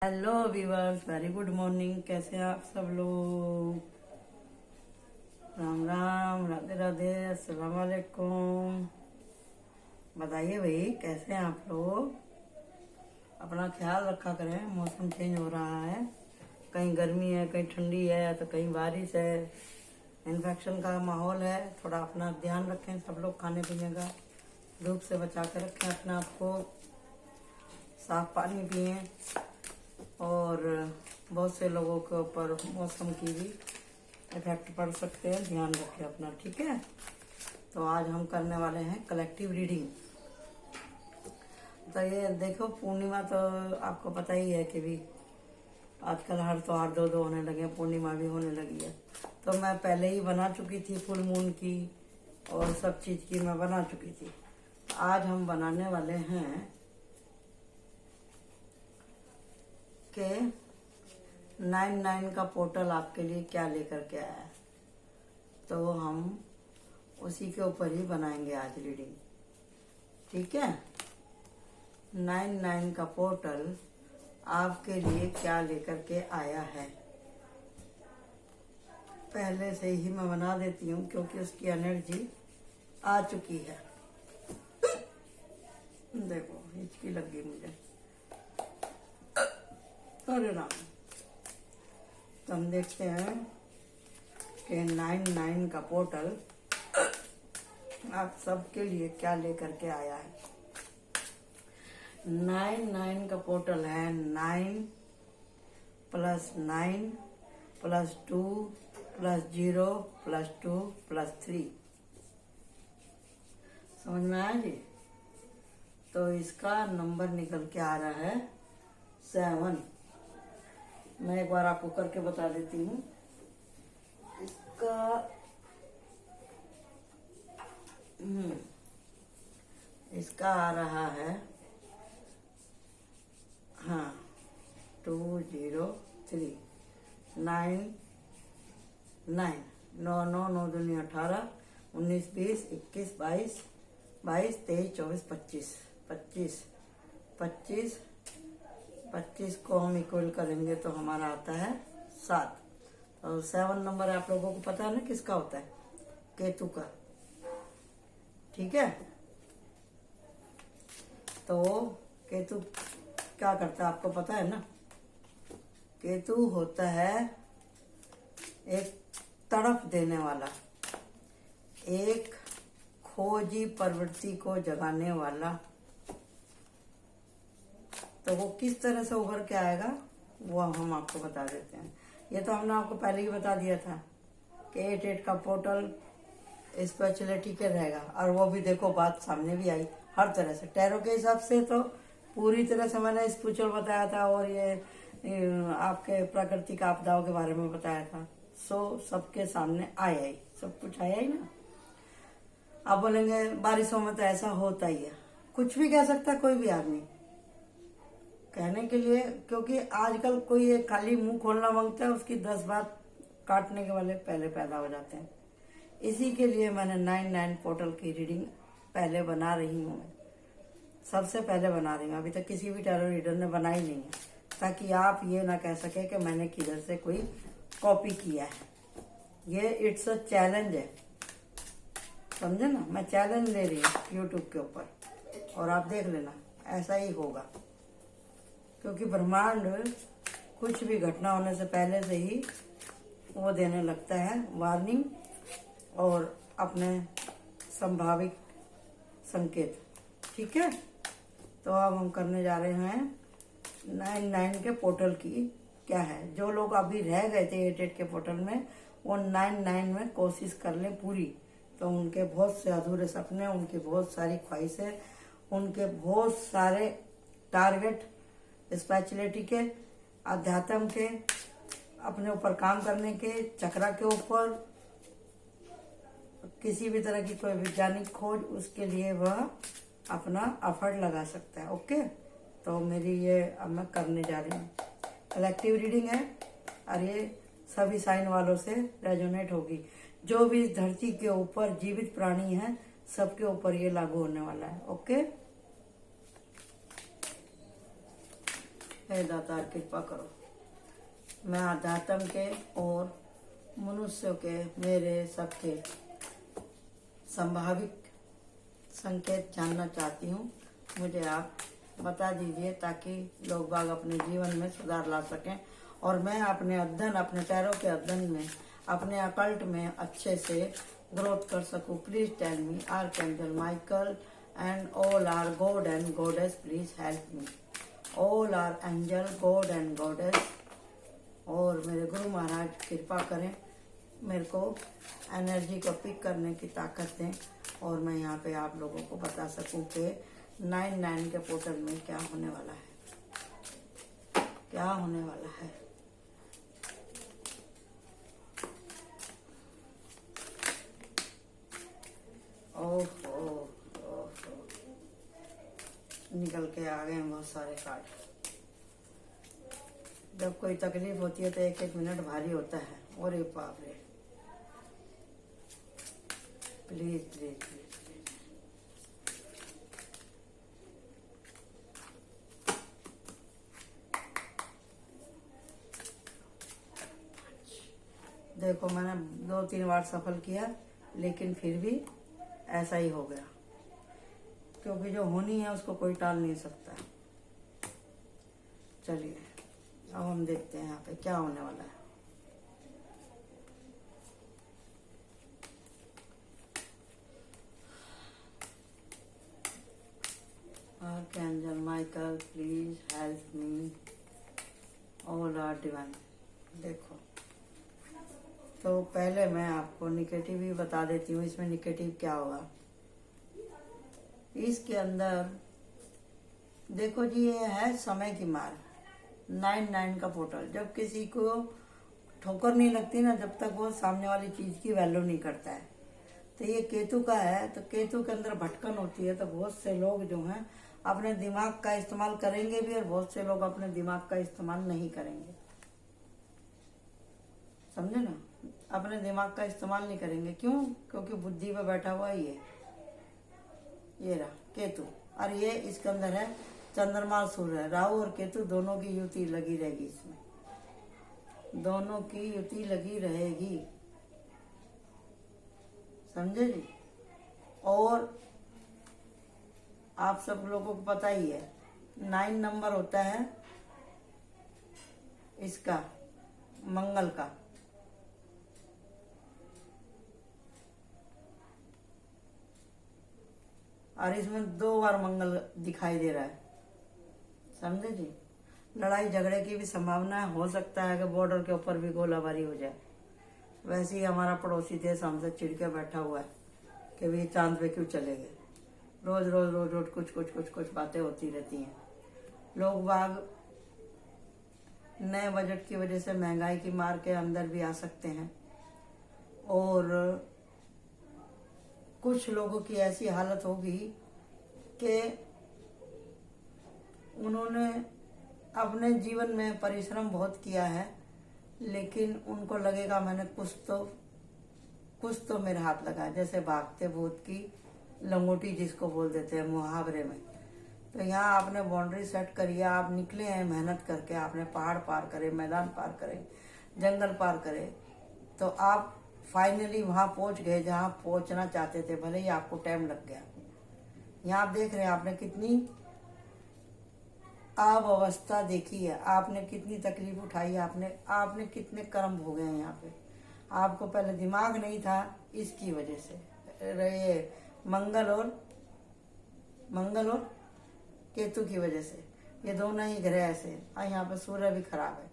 Hello viewers, very good morning. कैसे हैं आप सब लोग? राम राम, राधे राधे, अस्सलाम वालेकुम। बताइए भाई, कैसे हैं आप लोग? अपना ख्याल रखा करें। मौसम चेंज हो रहा है, कहीं गर्मी है, कहीं ठंडी है, तो कहीं बारिश है। इन्फेक्शन का माहौल है, थोड़ा अपना ध्यान रखें सब लोग। खाने पीने का धूप से बचा कर रखें अपने आप को। साफ पानी पिएं। और बहुत से लोगों के ऊपर मौसम की भी इफेक्ट पड़ सकते हैं, ध्यान रखें अपना, ठीक है। तो आज हम करने वाले हैं कलेक्टिव रीडिंग। तो ये देखो, पूर्णिमा तो आपको पता ही है कि भी आजकल हर त्योहार दो दो होने लगे, पूर्णिमा भी होने लगी है। तो मैं पहले ही बना चुकी थी फुल मून की और सब चीज़ की मैं बना चुकी थी। आज हम बनाने वाले हैं कि 99 का पोर्टल आपके लिए क्या लेकर के आया है। तो हम उसी के ऊपर ही बनाएंगे आज रीडिंग, ठीक है। 99 का पोर्टल आपके लिए क्या लेकर के आया है, पहले से ही मैं बना देती हूँ क्योंकि उसकी एनर्जी आ चुकी है। देखो, हिचकी लग गई मुझे। अरे राम। तो हम देखते हैं कि 99 का पोर्टल आप सबके लिए क्या लेकर के आया है। 99 का पोर्टल है 9 + 9 + 2 + 0 + 2 + 3। समझ में आया जी? तो इसका नंबर निकल के आ रहा है 7। मैं एक बार आपको करके बता देती हूँ। इसका आ रहा है, हाँ, 203 9 9 9 9 9 दूनी 18 19 20 21 22 22 23 24 25 25 25 25 को हम इक्वल करेंगे तो हमारा आता है 7। और 7 नंबर आप लोगों को पता है ना किसका होता है? केतु का, ठीक है। तो केतु क्या करता है आपको पता है ना? केतु होता है एक तड़प देने वाला, एक खोजी प्रवृत्ति को जगाने वाला। तो वो किस तरह से उभर के आएगा वो हम आपको बता देते हैं। ये तो हमने आपको पहले ही बता दिया था कि 88 का पोर्टल स्पिरिचुअलिटी के रहेगा। और वो भी देखो, बात सामने भी आई हर तरह से। टैरो के हिसाब से तो पूरी तरह से मैंने स्पिरिचुअल बताया था, और ये आपके प्राकृतिक आपदाओं के बारे में बताया था। सो सबके सामने आया ही, सब कुछ आया ही ना। आप बोलेंगे बारिशों में तो ऐसा होता ही है। कुछ भी कह सकता है कोई भी आदमी कहने के लिए, क्योंकि आजकल कोई एक खाली मुंह खोलना मांगता है, उसकी 10 बात काटने के वाले पहले पैदा हो जाते हैं। इसी के लिए मैंने 99 पोर्टल की रीडिंग पहले बना रही हूँ, सबसे पहले बना रही हूँ। अभी तक किसी भी टैरो रीडर ने बनाई नहीं है, ताकि आप ये ना कह सके कि मैंने किधर से कोई कॉपी किया है। ये इट्स अ चैलेंज है, समझे ना। मैं चैलेंज ले रही हूँ यूट्यूब के ऊपर, और आप देख लेना ऐसा ही होगा। क्योंकि ब्रह्मांड कुछ भी घटना होने से पहले से ही वो देने लगता है वार्निंग और अपने संभावित संकेत, ठीक है। तो अब हम करने जा रहे हैं 99 के पोर्टल की क्या है। जो लोग अभी रह गए थे 88 के पोर्टल में, वो 99 में कोशिश कर लें पूरी। तो उनके बहुत से अधूरे सपने, उनकी बहुत सारी ख्वाहिशें, उनके बहुत सारे टारगेट स्पिरिचुअलिटी के, अध्यात्म के, अपने ऊपर काम करने के, चक्रा के ऊपर, किसी भी तरह की कोई वैज्ञानिक खोज, उसके लिए वह अपना एफर्ट लगा सकता है। ओके, तो मेरी ये अब मैं करने जा रही हूँ। कलेक्टिव रीडिंग है और ये सभी साइन वालों से रेजोनेट होगी। जो भी इस धरती के ऊपर जीवित प्राणी है, सबके ऊपर ये लागू होने वाला है। ओके, हे दातार कृपा करो, मैं आध्यात्म के और मनुष्यों के मेरे सबके संभावित संकेत जानना चाहती हूँ। मुझे आप बता दीजिए ताकि लोग बाग अपने जीवन में सुधार ला सकें और मैं अपने अध्ययन, अपने टैरो के अध्ययन में, अपने अकल्ट में अच्छे से ग्रोथ कर सकूं। Please tell me archangel Michael and all our god and goddess, please help me. All our angel, god and goddess और मेरे गुरु महाराज कृपा करें, मेरे को एनर्जी को पिक करने की ताकत दें और मैं यहाँ पे आप लोगों को बता सकूं कि 9/9 के पोर्टल में क्या होने वाला है, क्या होने वाला है। ओहो, निकल के आ गए बहुत सारे कार्ड। जब कोई तकलीफ होती है तो 1-1 मिनट भारी होता है। और ये बाप रे, प्लीज प्लीज प्लीज प्लीज। देखो मैंने 2-3 बार सफल किया लेकिन फिर भी ऐसा ही हो गया, क्योंकि जो होनी है उसको कोई टाल नहीं सकता। चलिए अब हम देखते हैं यहाँ पे क्या होने वाला है। Archangel Michael please help me, all our divine. देखो तो पहले मैं आपको निगेटिव ही बता देती हूँ, इसमें निगेटिव क्या होगा। इसके अंदर देखो जी, ये है समय की मार, 9/9 का पोर्टल। जब किसी को ठोकर नहीं लगती ना, जब तक वो सामने वाली चीज की वैल्यू नहीं करता है। तो ये केतु का है, तो केतु के अंदर भटकन होती है। तो बहुत से लोग जो हैं अपने दिमाग का इस्तेमाल करेंगे भी और बहुत से लोग अपने दिमाग का इस्तेमाल नहीं करेंगे। समझे ना, अपने दिमाग का इस्तेमाल नहीं करेंगे। क्यों? क्योंकि बुद्धि पे बैठा हुआ ही है, ये रहा केतु। और ये इसके अंदर है चंद्रमा, सूर्य, राहु और केतु दोनों की युति लगी रहेगी। इसमें दोनों की युति लगी रहेगी, समझे जी। और आप सब लोगों को पता ही है 9 नंबर होता है इसका, मंगल का। और इसमें 2 बार मंगल दिखाई दे रहा है, समझे जी। लड़ाई झगड़े की भी संभावना हो सकता है कि बॉर्डर के ऊपर भी गोलाबारी हो जाए। वैसे ही हमारा पड़ोसी देश हमसे चिढ़ के बैठा हुआ है कि भी चांद पे क्यों चले गए। रोज रोज रोज रोज कुछ बातें होती रहती हैं। लोग बाग नए बजट की वजह से महंगाई की मार के अंदर भी आ सकते हैं। और कुछ लोगों की ऐसी हालत होगी कि उन्होंने अपने जीवन में परिश्रम बहुत किया है, लेकिन उनको लगेगा मैंने कुछ तो मेरे हाथ लगा। जैसे भागते भूत की लंगोटी जिसको बोल देते हैं मुहावरे में। तो यहाँ आपने बाउंड्री सेट करी है, आप निकले हैं मेहनत करके, आपने पहाड़ पार करे, मैदान पार करे, जंगल पार करे, तो आप फाइनली वहां पहुंच गए जहां पहुंचना चाहते थे, भले ही आपको टाइम लग गया। यहाँ आप देख रहे हैं आपने कितनी अवस्था देखी है, आपने कितनी तकलीफ उठाई, आपने कितने कर्म भोगे हैं यहाँ पे। आपको पहले दिमाग नहीं था, इसकी वजह से ये मंगल और केतु की वजह से, ये दोनों ही ग्रह ऐसे। और यहाँ पे सूर्य भी खराब है,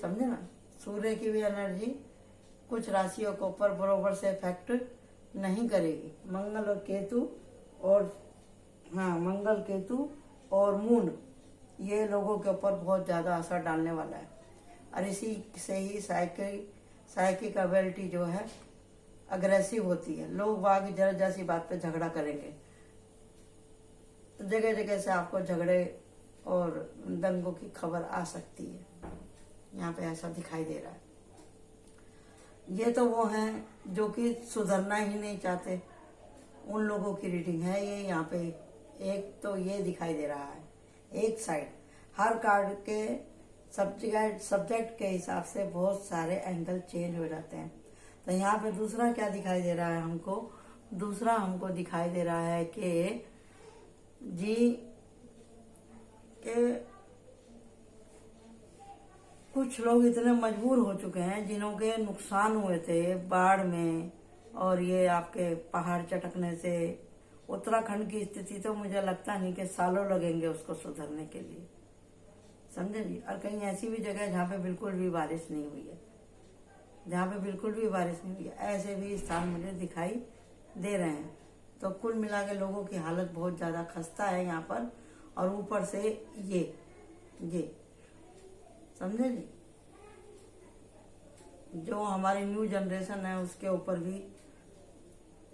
समझे ना। सूर्य की भी एनर्जी कुछ राशियों के ऊपर बरोबर से इफेक्ट नहीं करेगी। मंगल केतु और मून, ये लोगों के ऊपर बहुत ज्यादा असर डालने वाला है। और इसी से ही साइकिक एबिलिटी जो है अग्रेसिव होती है। लोग बाग जरा सी बात पे झगड़ा करेंगे, तो जगह जगह से आपको झगड़े और दंगों की खबर आ सकती है। यहाँ पे ऐसा दिखाई दे रहा है। ये तो वो हैं जो कि सुधरना ही नहीं चाहते, उन लोगों की रीडिंग है ये। यहाँ पे एक तो ये दिखाई दे रहा है एक साइड। हर कार्ड के सब्जेक्ट के हिसाब से बहुत सारे एंगल चेंज हो जाते हैं। तो यहाँ पे दूसरा क्या दिखाई दे रहा है हमको? दूसरा हमको दिखाई दे रहा है कि जी के कुछ लोग इतने मजबूर हो चुके हैं जिन्हों के नुकसान हुए थे बाढ़ में और ये आपके पहाड़ चटकने से। उत्तराखंड की स्थिति तो मुझे लगता नहीं कि सालों लगेंगे उसको सुधरने के लिए, समझे जी। और कहीं ऐसी भी जगह जहाँ पे बिल्कुल भी बारिश नहीं हुई है, जहाँ पे बिल्कुल भी बारिश नहीं हुई है, ऐसे भी स्थान मुझे दिखाई दे रहे हैं। तो कुल मिला के लोगों की हालत बहुत ज़्यादा खस्ता है यहाँ पर। और ऊपर से ये समझे जी, जो हमारी न्यू जनरेशन है उसके ऊपर भी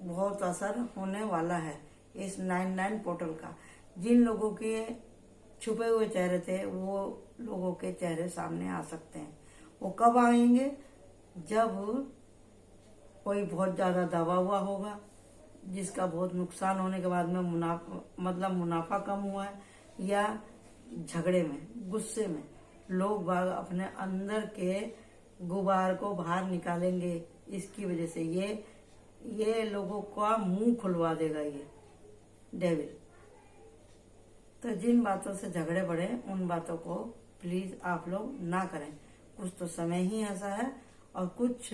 बहुत असर होने वाला है इस 99 पोर्टल का। जिन लोगों के छुपे हुए चेहरे थे वो लोगों के चेहरे सामने आ सकते हैं। वो कब आएंगे? जब कोई बहुत ज्यादा दबा हुआ होगा, जिसका बहुत नुकसान होने के बाद में मुनाफा कम हुआ है, या झगड़े में, गुस्से में लोग बाग अपने अंदर के गुबार को बाहर निकालेंगे। इसकी वजह से ये लोगों का मुंह खुलवा देगा ये डेविल। तो जिन बातों से झगड़े बढ़े उन बातों को प्लीज आप लोग ना करें। कुछ तो समय ही ऐसा है और कुछ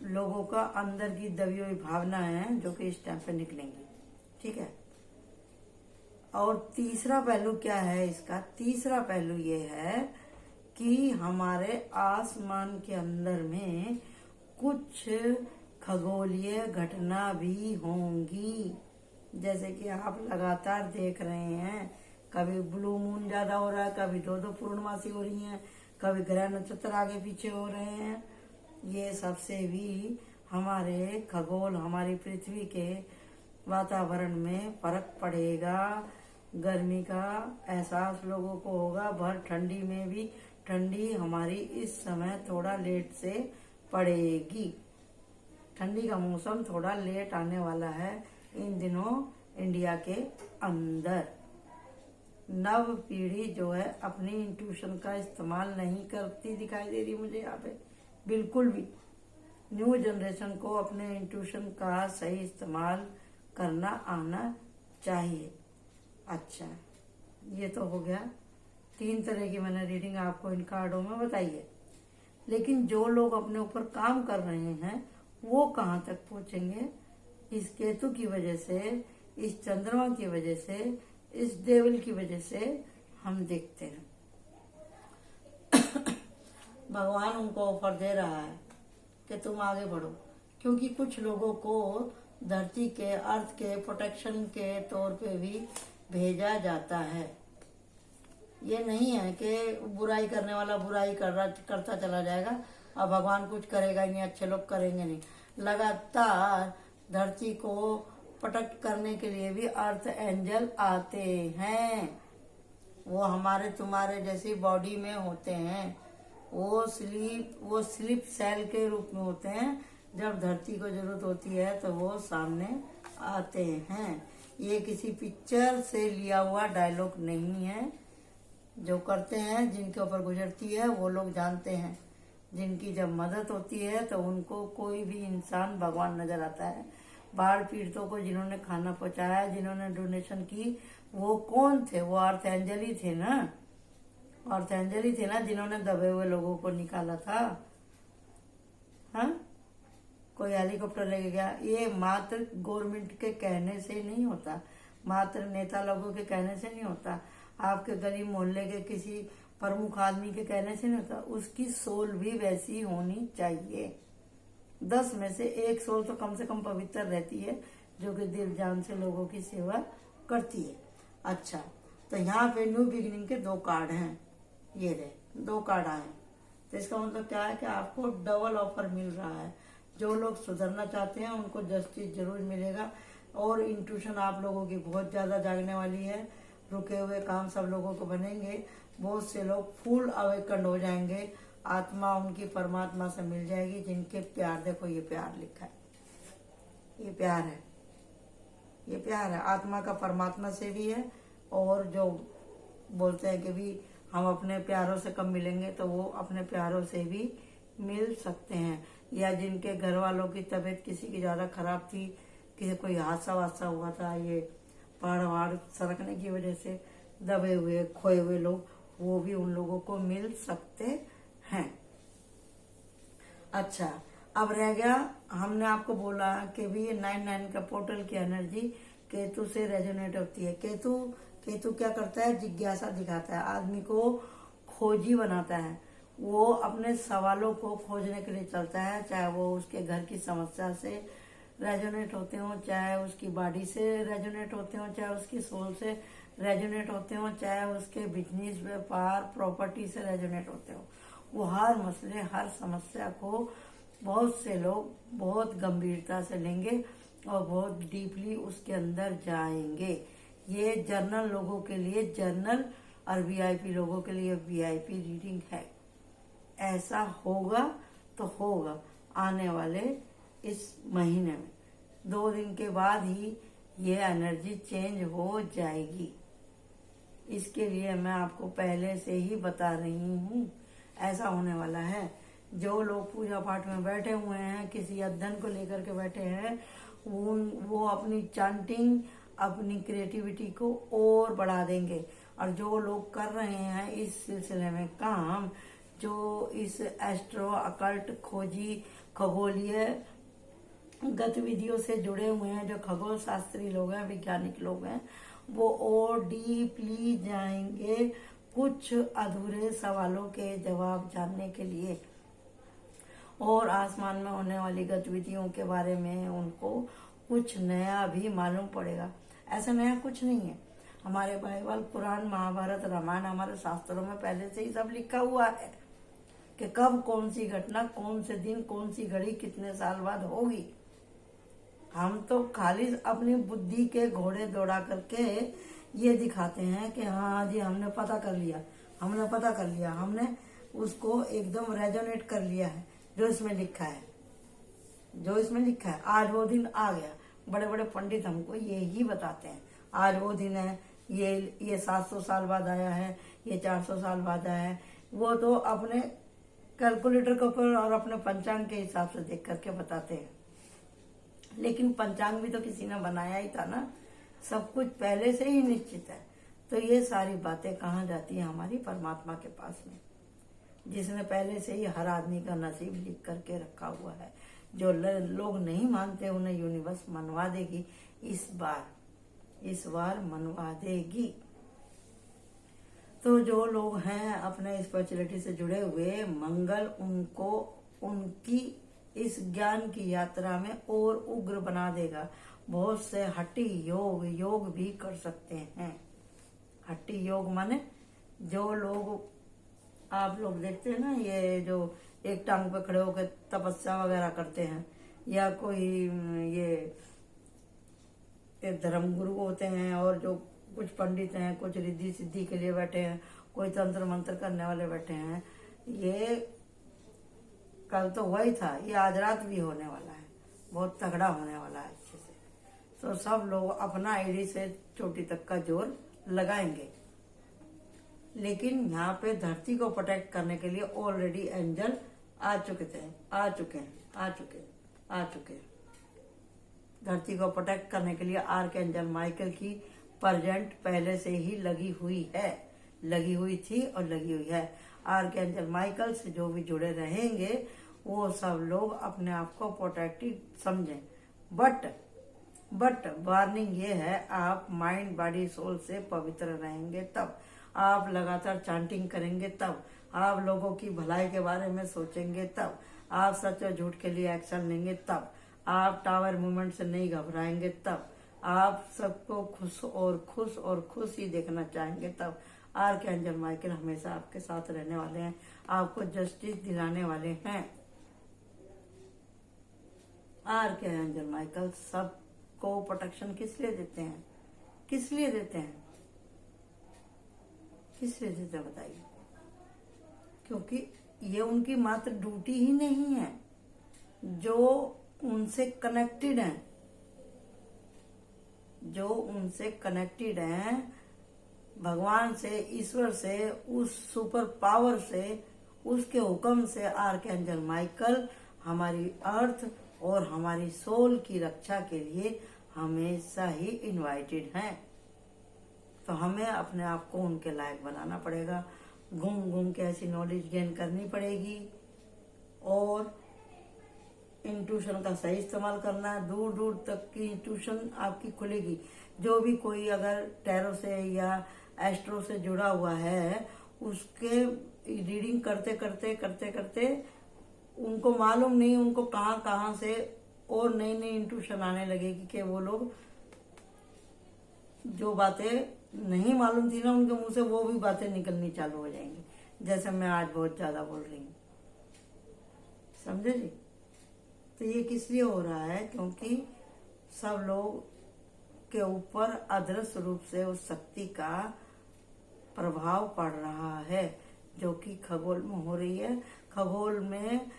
लोगों का अंदर की दबी हुई भावना है जो कि इस टाइम पे निकलेंगी, ठीक है। और तीसरा पहलू क्या है इसका? तीसरा पहलू ये है कि हमारे आसमान के अंदर में कुछ खगोलीय घटना भी होंगी, जैसे कि आप लगातार देख रहे हैं। कभी ब्लू मून ज्यादा हो रहा है, कभी दो पूर्णमासी हो रही हैं, कभी ग्रह नक्षत्र आगे पीछे हो रहे हैं। ये सबसे भी हमारे खगोल, हमारी पृथ्वी के वातावरण में फर्क पड़ेगा। गर्मी का एहसास लोगों को होगा। भर ठंडी में भी ठंडी हमारी इस समय थोड़ा लेट से पड़ेगी। ठंडी का मौसम थोड़ा लेट आने वाला है इन दिनों इंडिया के अंदर। नव पीढ़ी जो है अपनी इंट्यूशन का इस्तेमाल नहीं करती दिखाई दे रही मुझे यहाँ पे, बिल्कुल भी। न्यू जनरेशन को अपने इंट्यूशन का सही इस्तेमाल करना आना चाहिए। अच्छा, ये तो हो गया। 3 तरह की मैंने रीडिंग आपको इन कार्डों में बताई है। लेकिन जो लोग अपने ऊपर काम कर रहे हैं वो कहाँ तक पहुंचेंगे? इस केतु की वजह से, इस चंद्रमा की वजह से, इस डेविल की वजह से हम देखते हैं। भगवान उनको ऑफर दे रहा है कि तुम आगे बढ़ो, क्योंकि कुछ लोगों को धरती के, अर्थ के प्रोटेक्शन के तौर पे भी भेजा जाता है। ये नहीं है कि बुराई करने वाला बुराई करता चला जाएगा और भगवान कुछ करेगा ही नहीं, अच्छे लोग करेंगे नहीं। लगातार धरती को प्रोटेक्ट करने के लिए भी अर्थ एंजल आते हैं। वो हमारे तुम्हारे जैसी बॉडी में होते हैं। वो स्लीप सेल के रूप में होते हैं। जब धरती को जरूरत होती है तो वो सामने आते हैं। ये किसी पिक्चर से लिया हुआ डायलॉग नहीं है। जो करते हैं, जिनके ऊपर गुजरती है वो लोग जानते हैं। जिनकी जब मदद होती है तो उनको कोई भी इंसान भगवान नजर आता है। बाढ़ पीड़ितों को जिन्होंने खाना पहुंचाया, जिन्होंने डोनेशन की, वो कौन थे? वो अर्थ एंजल ही थे ना। अर्थ एंजल ही थे ना जिन्होंने दबे हुए लोगों को निकाला था। हाँ, कोई हेलीकॉप्टर लेके गया। ये मात्र गवर्नमेंट के कहने से नहीं होता, मात्र नेता लोगों के कहने से नहीं होता, आपके गली मोहल्ले के किसी प्रमुख आदमी के कहने से नहीं होता। उसकी सोल भी वैसी होनी चाहिए। 10 में से 1 सोल तो कम से कम पवित्र रहती है, जो कि दिल जान से लोगों की सेवा करती है। अच्छा, तो यहाँ पे न्यू बिगिनिंग के 2 कार्ड हैं। ये रहे 2 कार्ड आए। तो इसका मतलब क्या है कि आपको डबल ऑफर मिल रहा है। जो लोग सुधरना चाहते हैं उनको जस्टिस जरूर मिलेगा। और इंट्यूशन आप लोगों की बहुत ज्यादा जागने वाली है। रुके हुए काम सब लोगों को बनेंगे। बहुत से लोग फुल अवेकन हो जाएंगे। आत्मा उनकी परमात्मा से मिल जाएगी। जिनके प्यार, देखो ये प्यार लिखा है, ये प्यार है, ये प्यार है। आत्मा का परमात्मा से भी है और जो बोलते हैं कि भी हम अपने प्यारों से कब मिलेंगे, तो वो अपने प्यारों से भी मिल सकते हैं। या जिनके घर वालों की तबीयत किसी की ज्यादा खराब थी, किसी कोई हादसा वादसा हुआ था, ये पहाड़ वहाड़ सरकने की वजह से दबे हुए खोए हुए लोग, वो भी उन लोगों को मिल सकते हैं। अच्छा, अब रह गया, हमने आपको बोला कि भी ये 9-9 का पोर्टल की एनर्जी केतु से रेजोनेट होती है। केतु केतु क्या करता है? जिज्ञासा दिखाता है, आदमी को खोजी बनाता है। वो अपने सवालों को खोजने के लिए चलता है, चाहे वो उसके घर की समस्या से रेजोनेट होते हो, चाहे उसकी बॉडी से रेजोनेट होते हो, चाहे उसकी सोल से रेजोनेट होते हो, चाहे उसके बिजनेस, व्यापार, प्रॉपर्टी से रेजोनेट होते हो। वो हर मसले, हर समस्या को बहुत से लोग बहुत गंभीरता से लेंगे और बहुत डीपली उसके अंदर जाएंगे। ये जर्नल लोगों के लिए जर्नल और वीआईपी लोगों के लिए वीआईपी रीडिंग है। ऐसा होगा तो होगा आने वाले इस महीने में, 2 दिन के बाद ही ये एनर्जी चेंज हो जाएगी। इसके लिए मैं आपको पहले से ही बता रही हूँ, ऐसा होने वाला है। जो लोग पूजा पाठ में बैठे हुए हैं, किसी अध्ययन को लेकर के बैठे हैं, वो अपनी चांटिंग, अपनी क्रिएटिविटी को और बढ़ा देंगे। और जो लोग कर रहे हैं इस सिलसिले में काम, जो इस एस्ट्रो अकल्ट खोजी खगोलीय गतिविधियों से जुड़े हुए हैं, जो खगोल शास्त्री लोग हैं, वैज्ञानिक लोग हैं, वो और डीपली जाएंगे कुछ अधूरे सवालों के जवाब जानने के लिए। और आसमान में होने वाली गतिविधियों के बारे में उनको कुछ नया भी मालूम पड़ेगा। ऐसा नया कुछ नहीं है, हमारे बाइबल, पुराण, महाभारत, रामायण, हमारे शास्त्रों में पहले से ही सब लिखा हुआ है कि कब कौन सी घटना, कौन से दिन, कौन सी घड़ी, कितने साल बाद होगी। हम तो खाली अपनी बुद्धि के घोड़े दौड़ा करके ये दिखाते हैं कि हाँ जी हमने पता कर लिया, हमने उसको एकदम रेजोनेट कर लिया है जो इसमें लिखा है। आज वो दिन आ गया। बड़े बड़े पंडित हमको ये ही बताते हैं, आज वो दिन है, ये 700 साल बाद आया है, ये 400 साल बाद आया है। वो तो अपने कैलकुलेटर के ऊपर और अपने पंचांग के हिसाब से देख करके बताते हैं। लेकिन पंचांग भी तो किसी ने बनाया ही था ना, सब कुछ पहले से ही निश्चित है। तो ये सारी बातें कहाँ जाती है? हमारी परमात्मा के पास में, जिसने पहले से ही हर आदमी का नसीब लिख करके रखा हुआ है। जो लोग नहीं मानते उन्हें यूनिवर्स मनवा देगी, इस बार मनवा देगी। तो जो लोग हैं अपने स्पिरिचुअलिटी से जुड़े हुए, मंगल उनको उनकी इस ज्ञान की यात्रा में और उग्र बना देगा। बहुत से हट्टी योग भी कर सकते हैं। हट्टी योग माने जो लोग, आप लोग देखते हैं ना, ये जो एक टांग पे खड़े होकर तपस्या वगैरह करते हैं, या कोई ये धर्म गुरु होते हैं, और जो कुछ पंडित हैं, कुछ रिद्धि सिद्धि के लिए बैठे हैं, कोई तंत्र मंत्र करने वाले बैठे हैं। ये कल तो वही था, ये आज रात भी होने वाला है, बहुत तगड़ा होने वाला है अच्छे से। तो सब लोग अपना एड़ी से चोटी तक का जोर लगाएंगे। लेकिन यहाँ पे धरती को प्रोटेक्ट करने के लिए ऑलरेडी एंजल आ चुके हैं। धरती को प्रोटेक्ट करने के लिए आर्क एंजल माइकल की प्रेजेंट पहले से ही लगी हुई थी और लगी हुई है। आर्क एंजल माइकल से जो भी जुड़े रहेंगे वो सब लोग अपने आप को प्रोटेक्टिव समझें। बट वार्निंग ये है, आप माइंड, बॉडी, सोल से पवित्र रहेंगे तब, आप लगातार चांटिंग करेंगे तब, आप लोगों की भलाई के बारे में सोचेंगे तब, आप सच और झूठ के लिए एक्शन लेंगे तब, आप टावर मूवमेंट से नहीं घबराएंगे तब, आप सबको खुश ही देखना चाहेंगे तब। आर्क एंजल माइकल हमेशा आपके साथ रहने वाले हैं, आपको जस्टिस दिलाने वाले हैं। आर्क एंजल माइकल सबको प्रोटेक्शन किस लिए देते हैं? बताइए। क्योंकि ये उनकी मात्र ड्यूटी ही नहीं है, जो उनसे कनेक्टेड हैं, भगवान से, ईश्वर से, उस सुपर पावर से, उसके हुक्म से आर्कएंजल माइकल हमारी अर्थ और हमारी सोल की रक्षा के लिए हमेशा ही इनवाइटेड हैं। तो हमें अपने आप को उनके लायक बनाना पड़ेगा, घूम घूम के ऐसी नॉलेज गेन करनी पड़ेगी और इंट्यूशन का सही इस्तेमाल करना है। दूर दूर तक की इंट्यूशन आपकी खुलेगी। जो भी कोई अगर टैरो से या एस्ट्रो से जुड़ा हुआ है, उसके रीडिंग करते करते करते करते उनको मालूम नहीं उनको कहाँ कहाँ से और नई नई इंट्यूशन आने लगेगी कि वो लोग जो बातें नहीं मालूम थी ना उनके मुंह से, वो भी बातें निकलनी चालू हो जाएंगी, जैसे मैं आज बहुत ज्यादा बोल रही हूँ। समझे जी? तो ये किस लिए हो रहा है? क्योंकि सब लोग के ऊपर अदृश्य रूप से उस शक्ति का प्रभाव पड़ रहा है, जो कि खगोल में हो रही है। खगोल में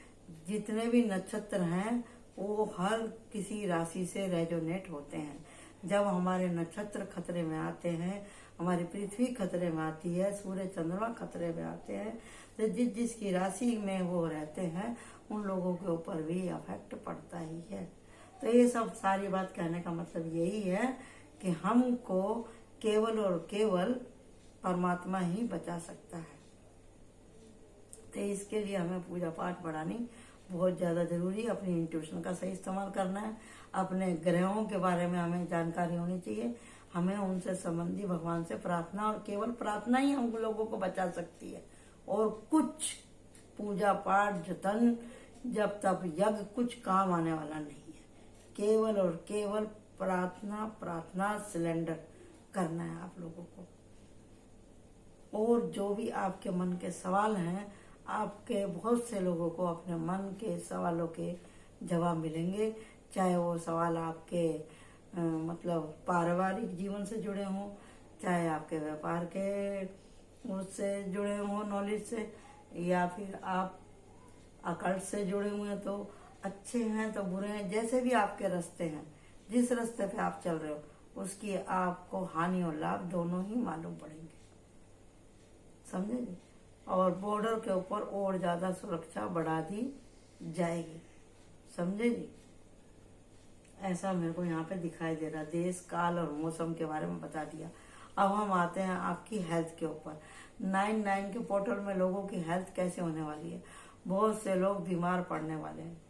जितने भी नक्षत्र हैं वो हर किसी राशि से रेजोनेट होते हैं। जब हमारे नक्षत्र खतरे में आते हैं, हमारी पृथ्वी खतरे में आती है, सूर्य चंद्रमा खतरे में आते हैं, तो जिस जिसकी राशि में वो रहते हैं उन लोगों के ऊपर भी अफेक्ट पड़ता ही है। तो ये सब सारी बात कहने का मतलब यही है कि हमको केवल और केवल परमात्मा ही बचा सकता है। तो इसके लिए हमें पूजा पाठ बढ़ानी बहुत ज़्यादा जरूरी है। अपनी इंट्यूशन का सही इस्तेमाल करना है। अपने ग्रहों के बारे में हमें जानकारी होनी चाहिए। हमें उनसे संबंधी भगवान से प्रार्थना, और केवल प्रार्थना ही हम लोगों को बचा सकती है। और कुछ पूजा पाठ, जतन, जब तप, यज्ञ कुछ काम आने वाला नहीं है। केवल और केवल प्रार्थना, प्रार्थना सिलेंडर करना है आप लोगों को। और जो भी आपके मन के सवाल हैं, आपके बहुत से लोगों को अपने मन के सवालों के जवाब मिलेंगे। चाहे वो सवाल आपके मतलब पारिवारिक जीवन से जुड़े हों, चाहे आपके व्यापार के उससे जुड़े हों, नॉलेज से, या फिर आप अकल्ट से जुड़े हुए हैं, तो अच्छे हैं तो बुरे हैं, जैसे भी आपके रास्ते हैं, जिस रास्ते पे आप चल रहे हो उसकी आपको हानि और लाभ दोनों ही मालूम पड़ेंगे। समझे जी? और बॉर्डर के ऊपर और ज्यादा सुरक्षा बढ़ा दी जाएगी। समझे जी? ऐसा मेरे को यहाँ पे दिखाई दे रहा। देश, काल और मौसम के बारे में बता दिया। अब हम आते हैं आपकी हेल्थ के ऊपर। 9/9 के पोर्टल में लोगों की हेल्थ कैसे होने वाली है। बहुत से लोग बीमार पड़ने वाले हैं।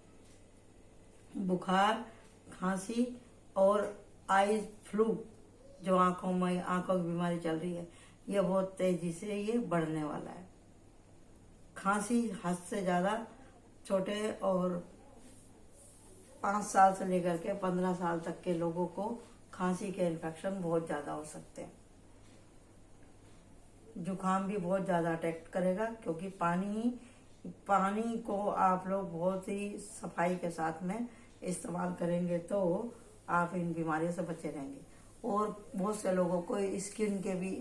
बुखार, खांसी और आई फ्लू, जो आंखों की बीमारी चल रही है, ये बहुत तेजी से ये बढ़ने वाला है। खांसी हद से ज्यादा छोटे और 5 साल से लेकर के 15 साल तक के लोगों को खांसी के इन्फेक्शन बहुत ज्यादा हो सकते हैं। जुकाम भी बहुत ज्यादा अटैक करेगा, क्योंकि पानी को आप लोग बहुत ही सफाई के साथ में इस्तेमाल करेंगे तो आप इन बीमारियों से बचे रहेंगे। और बहुत से लोगों को स्किन के भी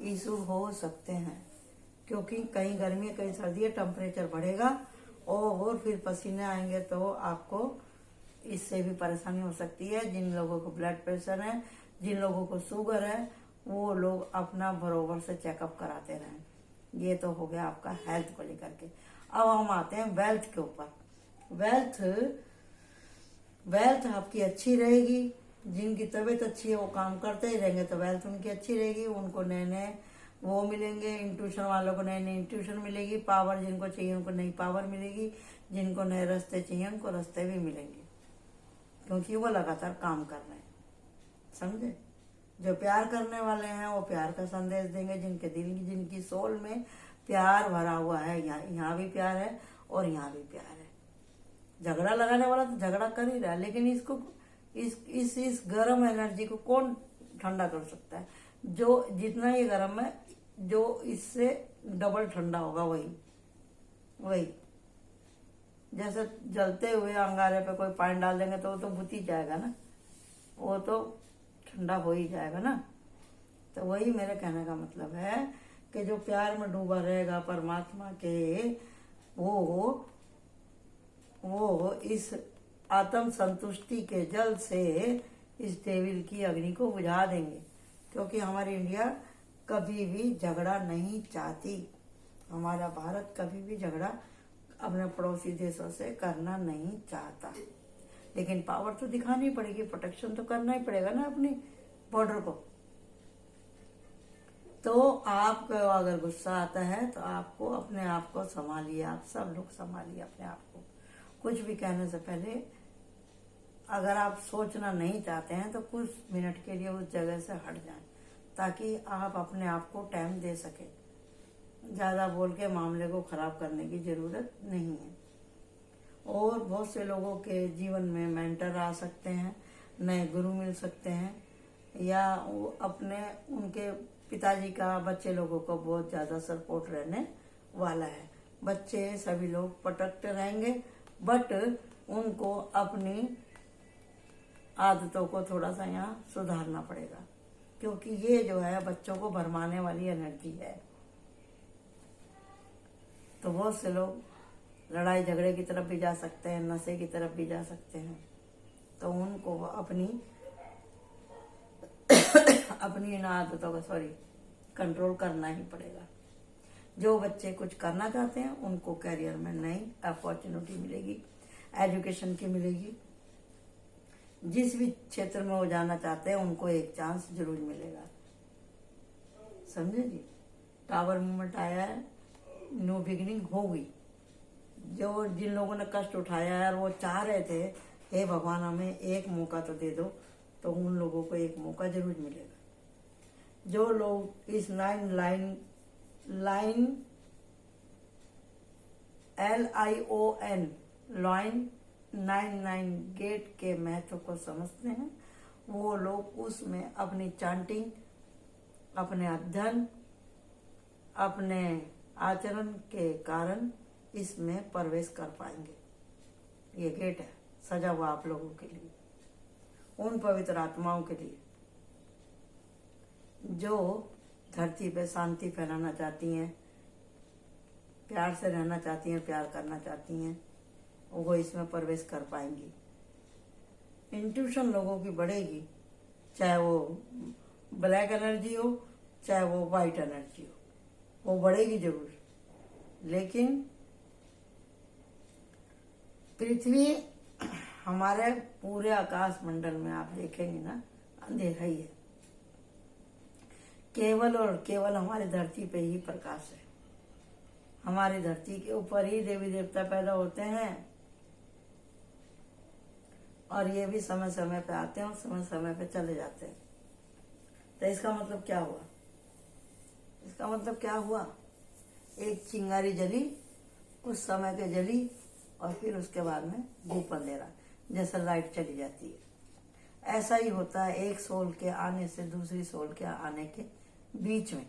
इशू हो सकते हैं, क्योंकि कहीं गर्मी कहीं सर्दी है, टेम्परेचर बढ़ेगा और फिर पसीने आएंगे तो आपको इससे भी परेशानी हो सकती है। जिन लोगों को ब्लड प्रेशर है, जिन लोगों को शुगर है, वो लोग अपना बरोबर से चेकअप कराते रहें। ये तो हो गया आपका हेल्थ को लेकर के। अब हम आते हैं वेल्थ के ऊपर। वेल्थ आपकी अच्छी रहेगी। जिनकी तबीयत अच्छी है वो काम करते ही रहेंगे, तो वेल्थ उनकी अच्छी रहेगी। उनको नए नए वो मिलेंगे, इंट्यूशन वालों को नई नई इंट्यूशन मिलेगी। पावर जिनको चाहिए उनको नई पावर मिलेगी। जिनको नए रास्ते चाहिए उनको रास्ते भी मिलेंगे, क्योंकि वो लगातार काम कर रहे हैं। समझे? जो प्यार करने वाले हैं वो प्यार का संदेश देंगे। जिनके दिल की, जिनकी सोल में प्यार भरा हुआ है, यहाँ भी प्यार है और यहाँ भी प्यार है। झगड़ा लगाने वाला तो झगड़ा कर ही रहा है, लेकिन इसको इस गर्म एनर्जी को कौन ठंडा कर सकता है? जो जितना ये गर्म है, जो इससे डबल ठंडा होगा वही। जैसे जलते हुए अंगारे पे कोई पानी डाल देंगे तो वो तो बुझ ही जाएगा ना, वो तो ठंडा हो ही जाएगा ना। तो वही मेरे कहने का मतलब है कि जो प्यार में डूबा रहेगा परमात्मा के, वो इस आत्म संतुष्टि के जल से इस डेविल की अग्नि को बुझा देंगे। क्योंकि हमारी इंडिया कभी भी झगड़ा नहीं चाहती। हमारा भारत कभी भी झगड़ा अपने पड़ोसी देशों से करना नहीं चाहता, लेकिन पावर तो दिखानी पड़ेगी, प्रोटेक्शन तो करना ही पड़ेगा ना अपनी बॉर्डर को। तो आपको अगर गुस्सा आता है तो आपको अपने आप को संभालिए, आप सब लोग संभालिए अपने आप को। कुछ भी कहने से पहले अगर आप सोचना नहीं चाहते हैं तो कुछ मिनट के लिए उस जगह से हट जाएं, ताकि आप अपने आप को टाइम दे सके। ज़्यादा बोल के मामले को खराब करने की ज़रूरत नहीं है। और बहुत से लोगों के जीवन में मेंटर आ सकते हैं, नए गुरु मिल सकते हैं, या वो अपने उनके पिताजी का बच्चे लोगों को बहुत ज़्यादा सपोर्ट रहने वाला है। बच्चे सभी लोग प्रोटेक्ट रहेंगे, बट उनको अपनी आदतों को थोड़ा सा यहाँ सुधारना पड़ेगा, क्योंकि ये जो है बच्चों को भरमाने वाली एनर्जी है। तो बहुत से लोग लड़ाई झगड़े की तरफ भी जा सकते हैं, नशे की तरफ भी जा सकते हैं। तो उनको अपनी इन आदतों को कंट्रोल करना ही पड़ेगा। जो बच्चे कुछ करना चाहते हैं उनको करियर में नई अपॉर्चुनिटी मिलेगी, एजुकेशन की मिलेगी। जिस भी क्षेत्र में वो जाना चाहते हैं उनको एक चांस जरूर मिलेगा। समझे जी? टावर मूवमेंट आया है, न्यू बिगिनिंग होगी। जो जिन लोगों ने कष्ट उठाया है और वो चाह रहे थे हे भगवान हमें एक मौका तो दे दो, तो उन लोगों को एक मौका जरूर मिलेगा। जो लोग इस लाइन LION लाइन 99 गेट के महत्व को समझते हैं, वो लोग उसमें अपनी चांटिंग, अपने अध्ययन, अपने आचरण के कारण इसमें प्रवेश कर पाएंगे। ये गेट है सजा हुआ आप लोगों के लिए, उन पवित्र आत्माओं के लिए जो धरती पे शांति फैलाना चाहती हैं, प्यार से रहना चाहती हैं, प्यार करना चाहती हैं, वो इसमें प्रवेश कर पाएंगी। इंट्यूशन लोगों की बढ़ेगी, चाहे वो ब्लैक एनर्जी हो चाहे वो वाइट एनर्जी हो, वो बढ़ेगी जरूर। लेकिन पृथ्वी हमारे पूरे आकाश मंडल में आप देखेंगे ना, अंधेरा ही है। केवल और केवल हमारी धरती पे ही प्रकाश है। हमारी धरती के ऊपर ही देवी देवता पैदा होते हैं, और ये भी समय समय पे आते हैं और समय समय पे चले जाते हैं। तो इसका मतलब क्या हुआ? इसका मतलब क्या हुआ? एक चिंगारी जली, कुछ समय के जली, और फिर उसके बाद में धूप अंधेरा, जैसे लाइट चली जाती है। ऐसा ही होता है एक सोल के आने से दूसरी सोल के आने के बीच में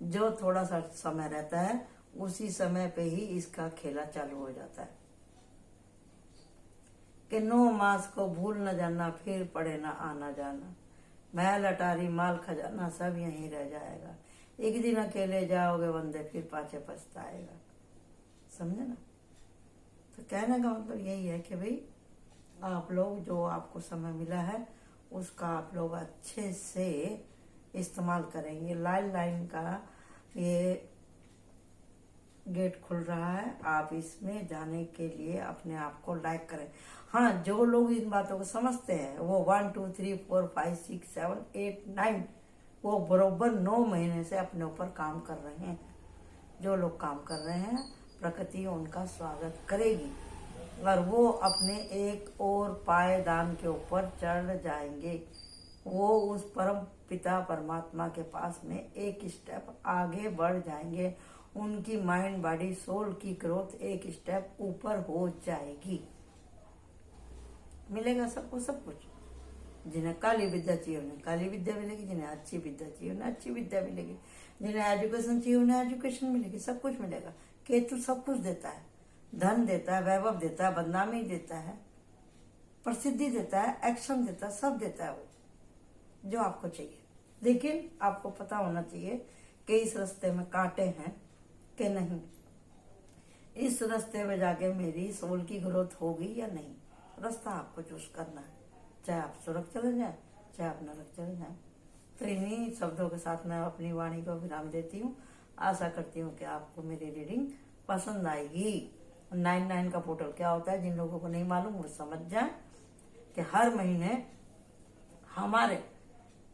जो थोड़ा सा समय रहता है, उसी समय पे ही इसका खेला चालू हो जाता है कि 9 मास को भूल न जाना, फिर पड़े ना आना जाना, महल अटारी माल खजाना सब यहीं रह जाएगा, एक दिन अकेले जाओगे वंदे फिर पाछे पछताएगा। समझे ना? तो कहने का मतलब यही है कि भाई आप लोग जो आपको समय मिला है उसका आप लोग अच्छे से इस्तेमाल करेंगे। लाइन का ये गेट खुल रहा है, आप इसमें जाने के लिए अपने आप को लाइक करें। हाँ, जो लोग इन बातों को समझते हैं वो 1 2 3 4 5 6 7 8 9 वो बरोबर 9 महीने से अपने ऊपर काम कर रहे हैं। जो लोग काम कर रहे हैं प्रकृति उनका स्वागत करेगी और वो अपने एक और पायदान के ऊपर चढ़ जाएंगे। वो उस परम पिता परमात्मा के पास में एक स्टेप आगे बढ़ जाएंगे। उनकी माइंड बॉडी सोल की ग्रोथ एक स्टेप ऊपर हो जाएगी। मिलेगा सबको सब कुछ। जिन्हें काली विद्या चाहिए उन्हें काली विद्या मिलेगी, जिन्हें अच्छी विद्या चाहिए उन्हें अच्छी विद्या मिलेगी, जिन्हें एजुकेशन चाहिए उन्हें एजुकेशन मिलेगी, सब कुछ मिलेगा। केतु सब कुछ देता है, धन देता है, वैभव देता है, बदनामी देता है, प्रसिद्धि देता है, एक्शन देता है, सब देता है वो जो आपको चाहिए। लेकिन आपको पता होना चाहिए कि इस रास्ते में कांटे हैं कि नहीं, इस रास्ते में जाके मेरी सोल की ग्रोथ होगी या नहीं। रास्ता आपको चूज करना है, चाहे आप स्वर्ग चले जाए चाहे आप नरक चले जाए। तो इन्हीं शब्दों के साथ मैं अपनी वाणी को विराम देती हूँ। आशा करती हूँ कि आपको मेरी रीडिंग पसंद आएगी। 99 का पोर्टल क्या होता है, जिन लोगों को नहीं मालूम वो समझ जाए कि हर महीने हमारे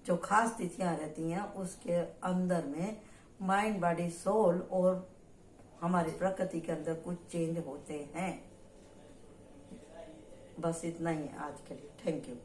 जो खास तिथियां रहती हैं उसके अंदर में माइंड, बॉडी, सोल और हमारी प्रकृति के अंदर कुछ चेंज होते हैं। बस इतना ही आज के लिए। Thank you.